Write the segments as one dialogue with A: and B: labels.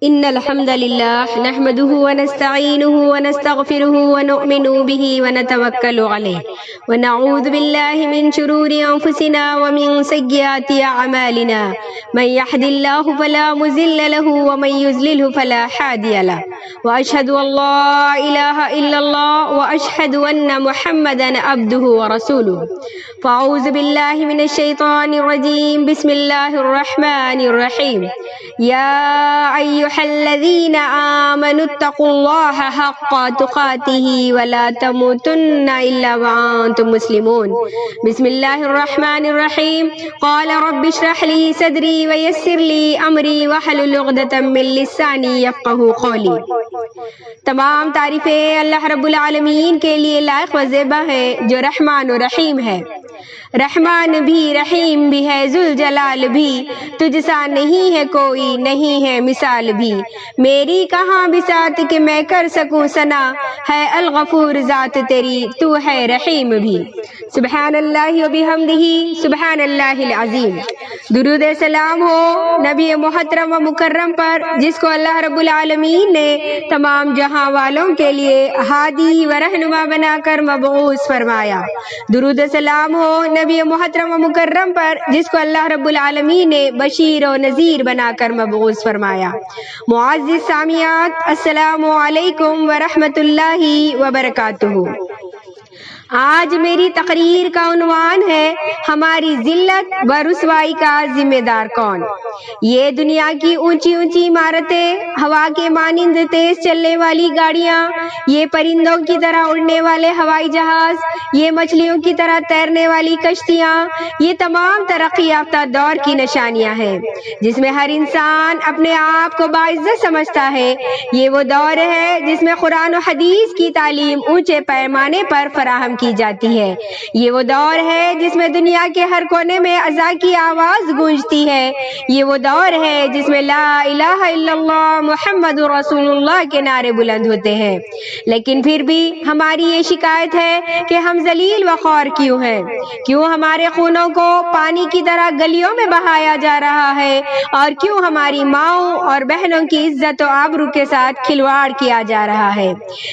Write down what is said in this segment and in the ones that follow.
A: إن الحمد لله نحمده ونستعينه ونستغفره ونؤمن به ونتوكل عليه ونعوذ بالله من شرور أنفسنا ومن سيئات أعمالنا من يهد الله فلا مضل له ومن يضلل فلا هادي له وأشهد أن لا إله إلا الله وأشهد أن محمدا عبده ورسوله فأعوذ بالله من الشيطان الرجيم بسم الله الرحمن الرحيم يا أيها الذين آمنوا اتقوا الله حق تقاته ولا تموتن إلا وأنتم مسلمون بسم الله الرحمن الرحيم قال رب اشرح لي صدري ويسر لي أمري واحلل عقدة من لساني يفقهوا قولي۔ تمام تعریفیں اللہ رب العالمین کے لیے لائق و زیبا ہے جو رحمان و رحیم ہے۔ رحمان بھی رحیم بھی ہے، ذوالجلال بھی، تجھ سا نہیں ہے کوئی، نہیں ہے مثال بھی۔ میری کہاں بساط کہ میں کر سکوں ثنا، ہے الغفور ذات تیری، تو ہے رحیم بھی۔ سبحان اللہ و بحمدہ سبحان اللہ العظیم۔ درود سلام ہو نبی محترم و مکرم پر، جس کو اللہ رب العالمین نے تمام جہاں والوں کے لیے ہادی و رہنما بنا کر مبعوث فرمایا۔ درود سلام ہو نبی محترم و مکرم پر، جس کو اللہ رب العالمین نے بشیر و نذیر بنا کر مبعوث فرمایا۔ معزز سامعات، السلام علیکم ورحمۃ اللہ وبرکاتہ۔ آج میری تقریر کا عنوان ہے ہماری ذلت و رسوائی کا ذمہ دار کون۔ یہ دنیا کی اونچی اونچی عمارتیں، ہوا کے مانند تیز چلنے والی گاڑیاں، یہ پرندوں کی طرح اڑنے والے ہوائی جہاز، یہ مچھلیوں کی طرح تیرنے والی کشتیاں، یہ تمام ترقی یافتہ دور کی نشانیاں ہیں جس میں ہر انسان اپنے آپ کو باعزت سمجھتا ہے۔ یہ وہ دور ہے جس میں قرآن و حدیث کی تعلیم اونچے پیمانے پر فراہم کی جاتی ہے۔ یہ وہ دور ہے جس میں دنیا کے ہر کونے میں اذان کی آواز گونجتی ہے۔ یہ وہ دور ہے جس میں لا الہ الا اللہ محمد رسول اللہ کے نعرے بلند ہوتے ہیں۔ لیکن پھر بھی ہماری یہ شکایت ہے کہ ہم ذلیل و خوار کیوں ہیں؟ کیوں ہمارے خونوں کو پانی کی طرح گلیوں میں بہایا جا رہا ہے؟ اور کیوں ہماری ماؤں اور بہنوں کی عزت و آبرو کے ساتھ کھلواڑ کیا جا رہا ہے؟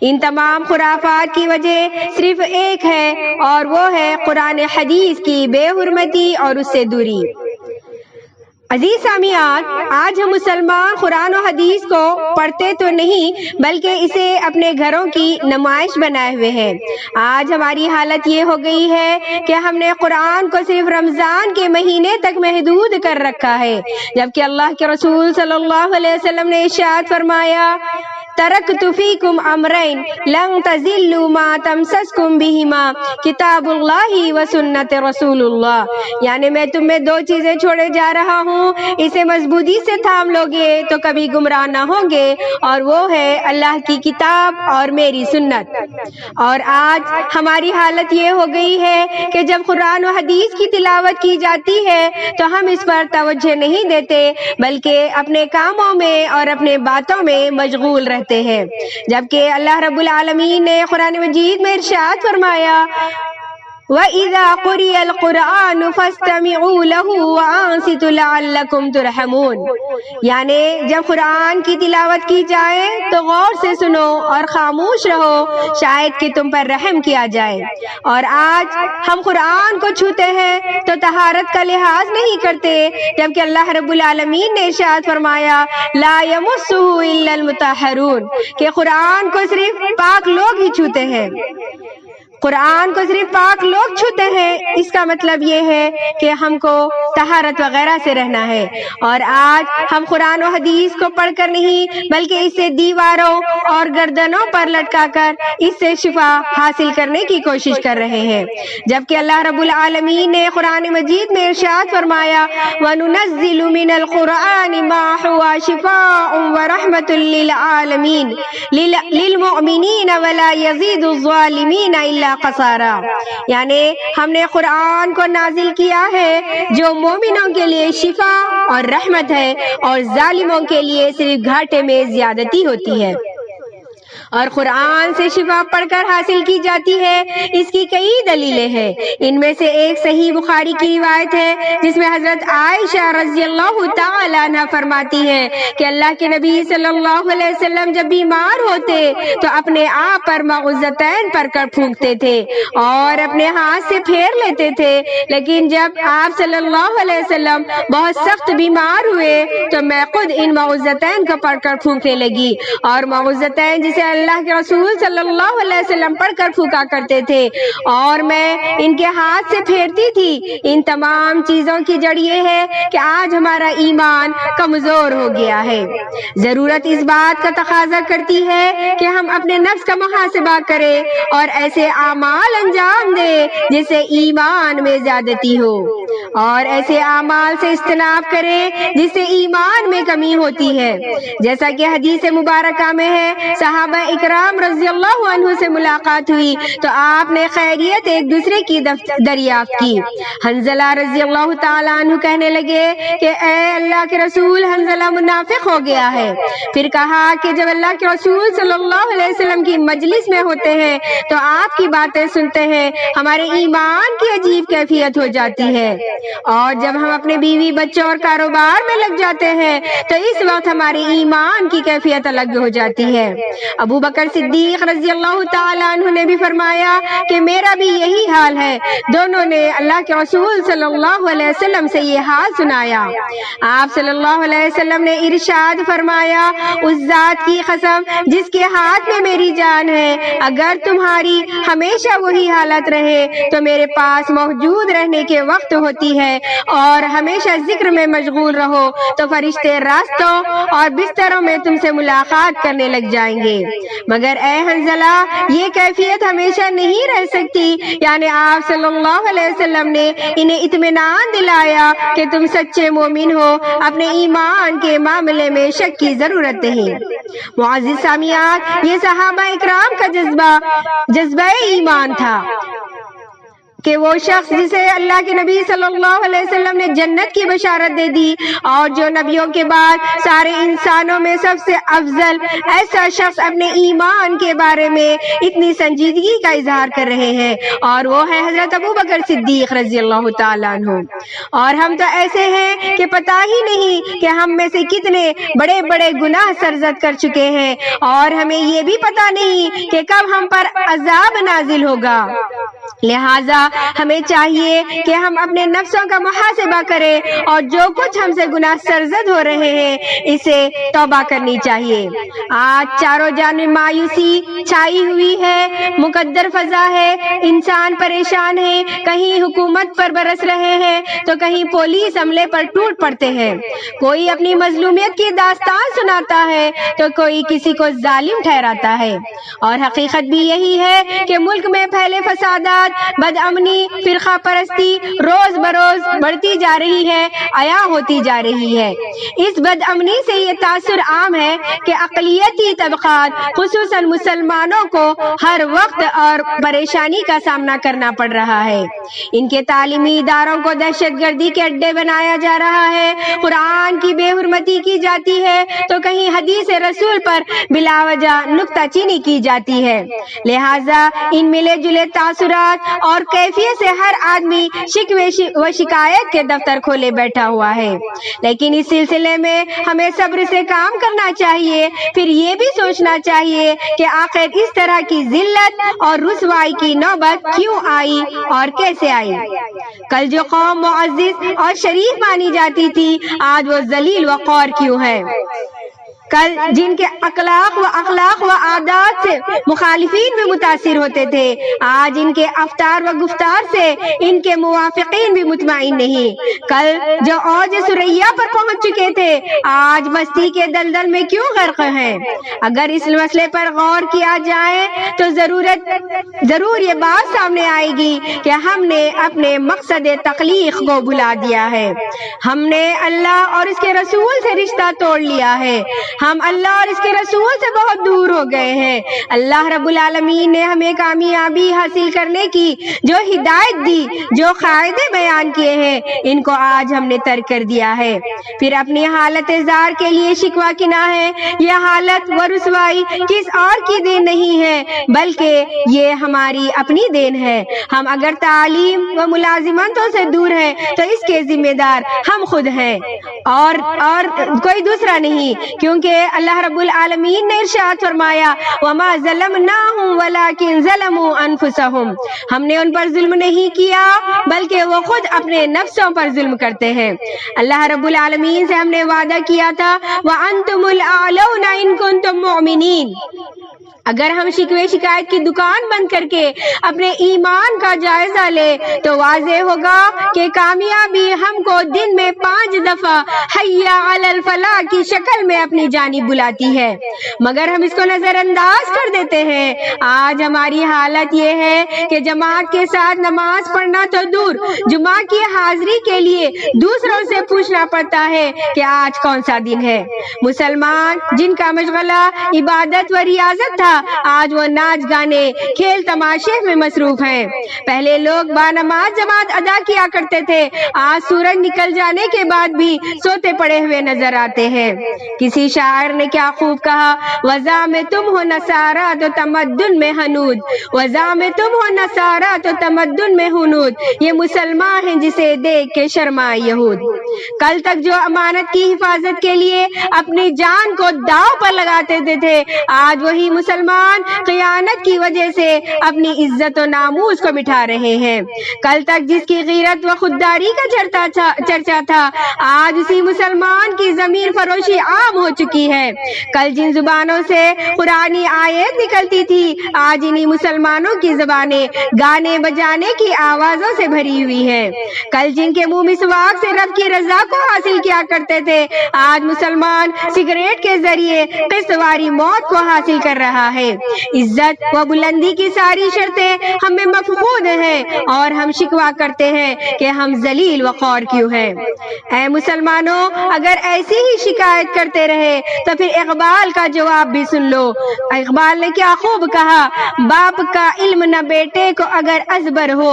A: ان تمام خرافات کی وجہ صرف ایک ہے، اور وہ ہے قرآن حدیث کی بے حرمتی اور اس سے دوری۔ عزیز سامعات، آج ہم مسلمان قرآن و حدیث کو پڑھتے تو نہیں بلکہ اسے اپنے گھروں کی نمائش بنائے ہوئے ہیں۔ آج ہماری حالت یہ ہو گئی ہے کہ ہم نے قرآن کو صرف رمضان کے مہینے تک محدود کر رکھا ہے، جبکہ اللہ کے رسول صلی اللہ علیہ وسلم نے ارشاد فرمایا، ترکت فیکم امرین لن تضلوا ما تمسسکم بہما کتاب اللہ و سنت رسول اللہ، یعنی میں تم میں دو چیزیں چھوڑے جا رہا ہوں، اسے مضبوطی سے تھام لوگے تو کبھی گمراہ نہ ہوں گے، اور وہ ہے اللہ کی کتاب اور میری سنت۔ اور آج ہماری حالت یہ ہو گئی ہے کہ جب قرآن و حدیث کی تلاوت کی جاتی ہے تو ہم اس پر توجہ نہیں دیتے بلکہ اپنے کاموں میں اور اپنے باتوں میں مشغول رہتے ہیں، جبکہ اللہ رب العالمین نے قرآن مجید میں ارشاد فرمایا، وَإِذَا قُرِئَ الْقُرْآنُ فَاسْتَمِعُوا لَهُ وَأَنصِتُوا لَعَلَّكُمْ تُرْحَمُونَ، یعنی جب قرآن کی تلاوت کی جائے تو غور سے سنو اور خاموش رہو، شاید کہ تم پر رحم کیا جائے۔ اور آج ہم قرآن کو چھوتے ہیں تو طہارت کا لحاظ نہیں کرتے، جبکہ اللہ رب العالمین نے ارشاد فرمایا، لا يمسه الا المطہرون، کہ قرآن کو صرف پاک لوگ ہی چھوتے ہیں۔ قرآن کو صرف پاک لوگ چھوتے ہیں، اس کا مطلب یہ ہے کہ ہم کو طہارت وغیرہ سے رہنا ہے۔ اور آج ہم قرآن و حدیث کو پڑھ کر نہیں بلکہ اسے دیواروں اور گردنوں پر لٹکا کر اس سے شفا حاصل کرنے کی کوشش کر رہے ہیں، جبکہ اللہ رب العالمین نے قرآن مجید میں ارشاد فرمایا، وَنُنَزِّلُ مِنَ الْقُرْآنِ مَا هُوَ شِفَاءٌ وَرَحْمَةٌ لِّلْعَالَمِينَ لِلْمُؤْمِنِينَ وَلَا يَزِيدُ الظَّالِمِينَ إِلَّا خسارہ، یعنی ہم نے قرآن کو نازل کیا ہے جو مومنوں کے لیے شفا اور رحمت ہے، اور ظالموں کے لیے صرف گھاٹے میں زیادتی ہوتی ہے۔ اور قرآن سے شفا پڑھ کر حاصل کی جاتی ہے، اس کی کئی دلیلیں ہیں۔ ان میں سے ایک صحیح بخاری کی روایت ہے جس میں حضرت عائشہ رضی اللہ تعالی عنہ فرماتی ہے کہ اللہ کے نبی صلی اللہ علیہ وسلم جب بیمار ہوتے تو اپنے آپ پر معوذتین پڑھ کر پھونکتے تھے اور اپنے ہاتھ سے پھیر لیتے تھے، لیکن جب آپ صلی اللہ علیہ وسلم بہت سخت بیمار ہوئے تو میں خود ان معوذتین کو پڑھ کر پھونکنے لگی، اور معوذتین جسے اللہ کے رسول صلی اللہ علیہ وسلم پڑھ کر پھونکا کرتے تھے اور میں ان کے ہاتھ سے پھیرتی تھی۔ ان تمام چیزوں کی جڑ یہ ہے کہ آج ہمارا ایمان کمزور ہو گیا ہے۔ ضرورت اس بات کا تقاضا کرتی ہے کہ ہم اپنے نفس کا محاسبہ کریں اور ایسے اعمال انجام دیں جس سے ایمان میں زیادتی ہو، اور ایسے اعمال سے اجتناب کریں جس سے ایمان میں کمی ہوتی ہے۔ جیسا کہ حدیث مبارکہ میں ہے، صحابہ اکرام رضی اللہ عنہ سے ملاقات ہوئی تو آپ نے خیریت ایک دوسرے کی دریافت کی۔ حنظلہ رضی اللہ تعالیٰ عنہ کہنے لگے کہ اے اللہ کے رسول، حنظلہ منافق ہو گیا ہے۔ پھر کہا کہ جب اللہ کے رسول صلی اللہ علیہ وسلم کی مجلس میں ہوتے ہیں تو آپ کی باتیں سنتے ہیں، ہمارے ایمان کی عجیب کیفیت ہو جاتی ہے، اور جب ہم اپنے بیوی بچوں اور کاروبار میں لگ جاتے ہیں تو اس وقت ہماری ایمان کی کیفیت الگ ہو جاتی ہے۔ ابو بکر صدیق رضی اللہ تعالیٰ عنہ نے بھی فرمایا کہ میرا بھی یہی حال ہے۔ دونوں نے اللہ کے رسول صلی اللہ علیہ وسلم سے یہ حال سنایا۔ آپ صلی اللہ علیہ وسلم نے ارشاد فرمایا، اس ذات کی قسم جس کے ہاتھ میں میری جان ہے، اگر تمہاری ہمیشہ وہی حالت رہے تو میرے پاس موجود رہنے کے وقت ہوتی ہے اور ہمیشہ ذکر میں مشغول رہو تو فرشتے راستوں اور بستروں میں تم سے ملاقات کرنے لگ جائیں گے، مگر اے حنظلہ یہ کیفیت ہمیشہ نہیں رہ سکتی۔ یعنی آپ صلی اللہ علیہ وسلم نے انہیں اطمینان دلایا کہ تم سچے مومن ہو، اپنے ایمان کے معاملے میں شک کی ضرورت نہیں۔ معزز سامعین، یہ صحابہ اکرام کا جذبہ ایمان تھا کہ وہ شخص جسے اللہ کے نبی صلی اللہ علیہ وسلم نے جنت کی بشارت دے دی اور جو نبیوں کے بعد سارے انسانوں میں سب سے افضل ایسا شخص اپنے ایمان کے بارے میں اتنی سنجیدگی کا اظہار کر رہے ہیں، اور وہ ہے حضرت ابو بکر صدیق رضی اللہ تعالیٰ عنہ۔ اور ہم تو ایسے ہیں کہ پتہ ہی نہیں کہ ہم میں سے کتنے بڑے بڑے گناہ سرزد کر چکے ہیں، اور ہمیں یہ بھی پتہ نہیں کہ کب ہم پر عذاب نازل ہوگا۔ لہٰذا ہمیں چاہیے کہ ہم اپنے نفسوں کا محاسبہ کریں اور جو کچھ ہم سے گناہ سرزد ہو رہے ہیں اسے توبہ کرنی چاہیے۔ آج چاروں جانب مایوسی چھائی ہوئی ہے، مقدر فضا ہے، انسان پریشان ہے، کہیں حکومت پر برس رہے ہیں تو کہیں پولیس عملے پر ٹوٹ پڑتے ہیں، کوئی اپنی مظلومیت کی داستان سناتا ہے تو کوئی کسی کو ظالم ٹھہراتا ہے، اور حقیقت بھی یہی ہے کہ ملک میں پھیلے فسادات، بدامنی، فرقہ پرستی روز بروز بڑھتی جا رہی ہے، عیاں ہوتی جا رہی ہے۔ اس بدامنی سے یہ تاثر عام ہے کہ اقلیتی طبقات خصوصاً مسلمانوں کو ہر وقت اور پریشانی کا سامنا کرنا پڑ رہا ہے۔ ان کے تعلیمی اداروں کو دہشت گردی کے اڈے بنایا جا رہا ہے، قرآن کی بے حرمتی کی جاتی ہے تو کہیں حدیث رسول پر بلا وجہ نکتہ چینی کی جاتی ہے۔ لہٰذا ان ملے جلے تاثرات اور کیفیت سے ہر آدمی شکوے و شکایت کے دفتر کھولے بیٹھا ہوا ہے، لیکن اس سلسلے میں ہمیں صبر سے کام کرنا چاہیے۔ پھر یہ بھی سوچنا چاہیے کہ آخر اس طرح کی ذلت اور رسوائی کی نوبت کیوں آئی اور کیسے آئی؟ کل جو قوم معزز اور شریف مانی جاتی تھی آج وہ ذلیل وقور کیوں ہے؟ کل جن کے اخلاق و عادات سے مخالفین بھی متاثر ہوتے تھے آج ان کے افطار و گفتار سے ان کے موافقین بھی مطمئن نہیں۔ کل جو اوج ثریا پر پہنچ چکے تھے آج مستی کے دلدل میں کیوں غرق ہیں؟ اگر اس مسئلے پر غور کیا جائے تو ضرور یہ بات سامنے آئے گی کہ ہم نے اپنے مقصد تخلیق کو بھلا دیا ہے، ہم نے اللہ اور اس کے رسول سے رشتہ توڑ لیا ہے، ہم اللہ اور اس کے رسول سے بہت دور ہو گئے ہیں۔ اللہ رب العالمین نے ہمیں کامیابی حاصل کرنے کی جو ہدایت دی، جو قاعدے بیان کیے ہیں، ان کو آج ہم نے ترک کر دیا ہے۔ پھر اپنی حالت زار کے لیے شکوہ کنا ہے۔ یہ حالت و رسوائی کس اور کی دین نہیں ہے بلکہ یہ ہماری اپنی دین ہے۔ ہم اگر تعلیم و ملازمتوں سے دور ہیں تو اس کے ذمہ دار ہم خود ہیں اور کوئی دوسرا نہیں، کیونکہ اللہ رب العالمین نے ارشاد فرمایا وَمَا ظَلَمْنَاهُمْ وَلَكِنْ ظَلَمُوا أَنفُسَهُمْ، ہم نے ان پر ظلم نہیں کیا بلکہ وہ خود اپنے نفسوں پر ظلم کرتے ہیں۔ اللہ رب العالمین سے ہم نے وعدہ کیا تھا وَأَنْتُمُ الْأَعْلَوْنَ إِن كُنتُم مُؤْمِنِينَ۔ اگر ہم شکوے شکایت کی دکان بند کر کے اپنے ایمان کا جائزہ لے تو واضح ہوگا کہ کامیابی ہم کو دن میں 5 دفعہ حی علی الفلاح کی شکل میں اپنی جانب بلاتی ہے، مگر ہم اس کو نظر انداز کر دیتے ہیں۔ آج ہماری حالت یہ ہے کہ جماعت کے ساتھ نماز پڑھنا تو دور، جمعہ کی حاضری کے لیے دوسروں سے پوچھنا پڑتا ہے کہ آج کون سا دن ہے۔ مسلمان جن کا مشغلہ عبادت و ریاضت تھا آج وہ ناچ گانے کھیل تماشے میں مصروف ہیں۔ پہلے لوگ بانماز جماعت ادا کیا کرتے تھے، آج سورج نکل جانے کے بعد بھی سوتے پڑے ہوئے نظر آتے ہیں۔ کسی شاعر نے کیا خوب کہا وَذَا میں تم ہو نصارہ تو تمدن میں ہنود، وَذَا میں تم ہو نصارہ تو تمدن میں ہنود، یہ مسلمان ہیں جسے دیکھ کے شرمائے یہود۔ کل تک جو امانت کی حفاظت کے لیے اپنی جان کو داؤ پر لگاتے تھے آج وہی مسلمان خیانت کی وجہ سے اپنی عزت و ناموس کو مٹھا رہے ہیں۔ کل تک جس کی غیرت و خودداری کا چرچا تھا آج اسی مسلمان کی ضمیر فروشی عام ہو چکی ہے۔ کل جن زبانوں سے قرآنی آیت نکلتی تھی آج انہی مسلمانوں کی زبانیں گانے بجانے کی آوازوں سے بھری ہوئی ہیں۔ کل جن کے منہ مسواک سے رب کی رضا کو حاصل کیا کرتے تھے آج مسلمان سگریٹ کے ذریعے قسط واری موت کو حاصل کر رہا ہے۔ عزت و بلندی کی ساری شرطیں ہمیں مفقود ہیں اور ہم شکوہ کرتے ہیں کہ ہم ذلیل و خوار کیوں ہیں۔ اے مسلمانوں، اگر ایسی ہی شکایت کرتے رہے تو پھر اقبال کا جواب بھی سن لو۔ اقبال نے کیا خوب کہا باپ کا علم نہ بیٹے کو اگر ازبر ہو،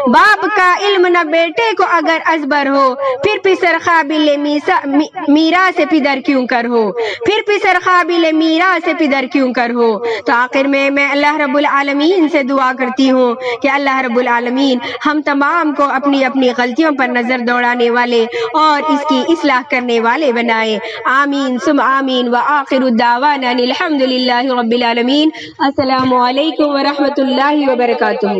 A: باپ کا علم نہ بیٹے کو اگر ازبر ہو، پھر پسر قابل میرا سے پدر کیوں کر ہو، پھر پسر قابل میرا سے پدر کیوں کر ہو۔ تو آخر میں اللہ رب العالمین سے دعا کرتی ہوں کہ اللہ رب العالمین ہم تمام کو اپنی اپنی غلطیوں پر نظر دوڑانے والے اور اس کی اصلاح کرنے والے بنائے۔ آمین ثم آمین وآخر الدعوانا الحمد للہ رب العالمین۔ السلام علیکم ورحمۃ اللہ وبرکاتہ۔